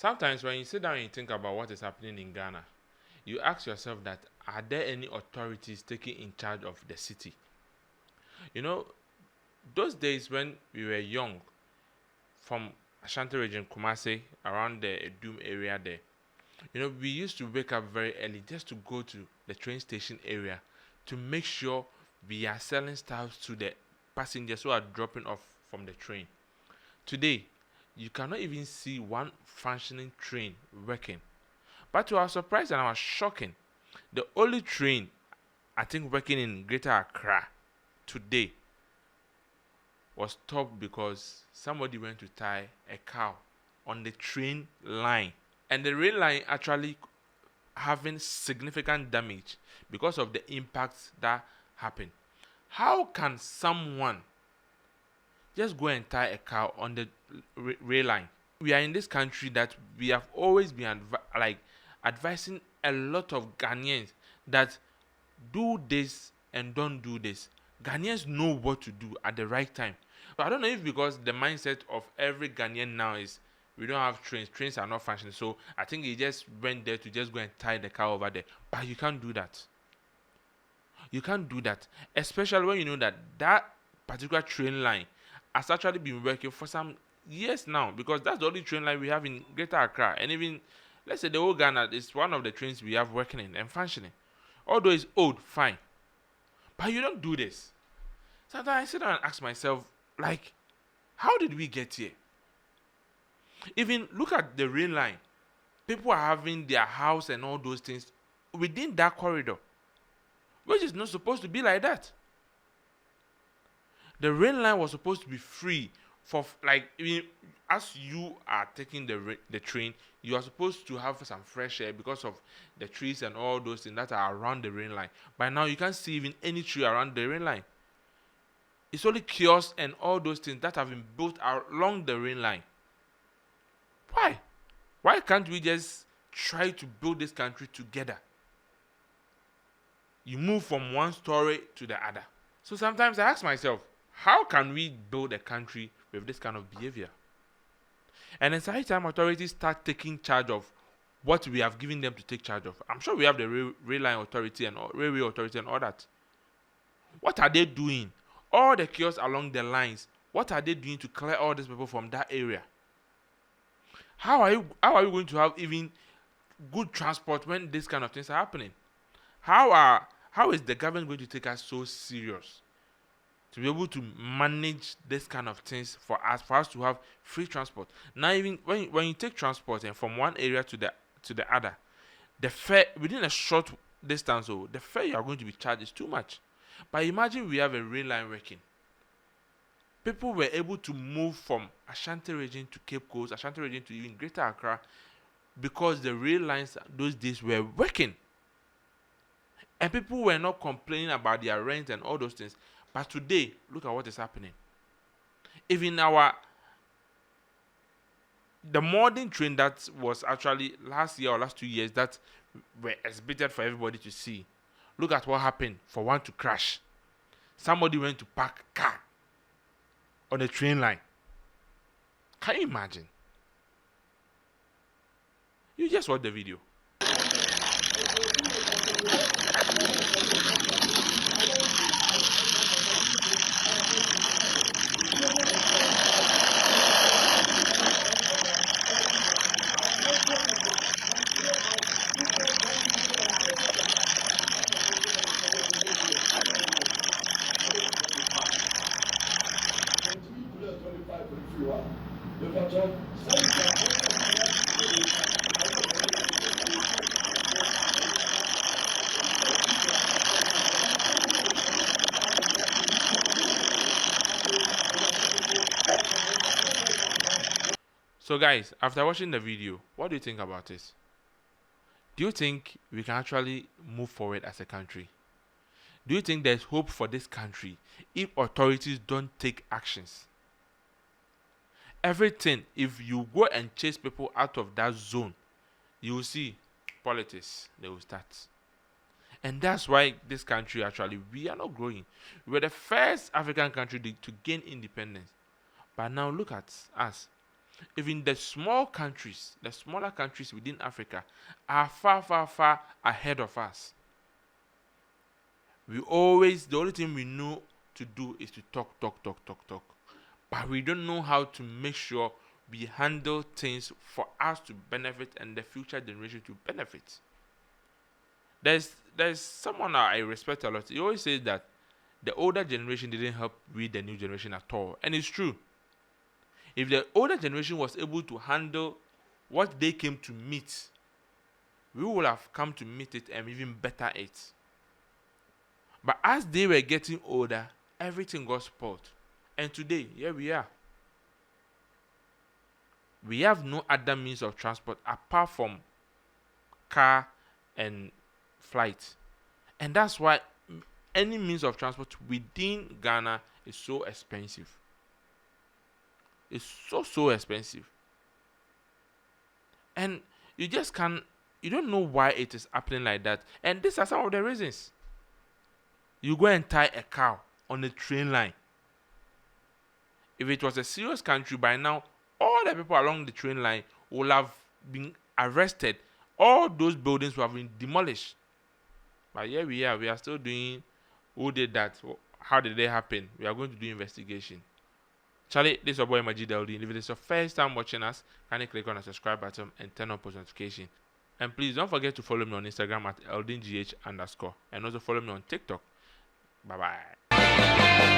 Sometimes when you sit down and you think about what is happening in Ghana, you ask yourself that are there any authorities taking in charge of the city? You know, those days when we were young, from Ashanti region, Kumasi, around the Edum area there, we used to wake up very early just to go to the train station area to make sure we are selling stuff to the passengers who are dropping off from the train. Today, you cannot even see one functioning train working. But to our surprise and our shocking, the only train I think working in Greater Accra today was stopped because somebody went to tie a cow on the train line. And the rail line actually having significant damage because of the impacts that happened. How can someone just go and tie a cow on the rail line? We are in this country that we have always been advising a lot of Ghanaians that do this and don't do this. Ghanaians know what to do at the right time. But I don't know if because the mindset of every Ghanaian now is we don't have trains are not functioning. So I think he just went there to just go and tie the cow over there. But you can't do that. You can't do that. Especially when you know that that particular train line has actually been working for some years now, because that's the only train line we have in Greater Accra. And even, let's say, the whole Ghana is one of the trains we have working in and functioning. Although it's old, fine. But you don't do this. Sometimes I sit down and ask myself, like, how did we get here? Even look at the rail line. People are having their house and all those things within that corridor, which is not supposed to be like that. The rail line was supposed to be free for, as you are taking the train, you are supposed to have some fresh air because of the trees and all those things that are around the rail line. By now, you can't see even any tree around the rail line. It's only kiosks and all those things that have been built along the rail line. Why? Why can't we just try to build this country together? You move from one story to the other. So sometimes I ask myself, how can we build a country with this kind of behavior? And it's high time authorities start taking charge of what we have given them to take charge of. I'm sure we have the rail line authority and railway authority and all that. What are they doing? All the kiosks along the lines, what are they doing to clear all these people from that area? How are we going to have even good transport when these kind of things are happening? How is the government going to take us so serious to be able to manage this kind of things for us to have free transport? Now, even when you take transport and from one area to the other, the fare within a short distance, the fare you are going to be charged is too much. But imagine we have a rail line working. People were able to move from Ashanti region to Cape Coast, Ashanti region to even Greater Accra, because the rail lines those days were working. And people were not complaining about their rent and all those things. But today, look at what is happening. Even the modern train that was actually last year or last 2 years that were exhibited for everybody to see. Look at what happened for one to crash. Somebody went to park a car on the train line. Can you imagine? You just watch the video. So guys, after watching the video, what do you think about this? Do you think we can actually move forward as a country? Do you think there's hope for this country if authorities don't take actions? Everything, if you go and chase people out of that zone, you will see politics, they will start. And that's why this country actually, we are not growing. We were the first African country to gain independence. But now look at us. even the smaller countries within Africa are far, far, far ahead of us. The only thing we know to do is to talk, talk, talk, talk, talk. But we don't know how to make sure we handle things for us to benefit and the future generation to benefit. There's someone I respect a lot. He always says that the older generation didn't help with the new generation at all. And it's true. If the older generation was able to handle what they came to meet, we would have come to meet it and even better it. But as they were getting older, everything got spoiled. And today, here we are. We have no other means of transport apart from car and flight. And that's why any means of transport within Ghana is so expensive. It's so expensive. And you don't know why it is happening like that. And these are some of the reasons. You go and tie a cow on a train line. If it was a serious country by now, all the people along the train line will have been arrested. All those buildings will have been demolished. But here we are still doing who did that? How did they happen? We are going to do investigation. Charlie, this is your boy Majid Eldin. If it is your first time watching us, kindly click on the subscribe button and turn on post notification. And please don't forget to follow me on Instagram at eldingh_. And also follow me on TikTok. Bye bye.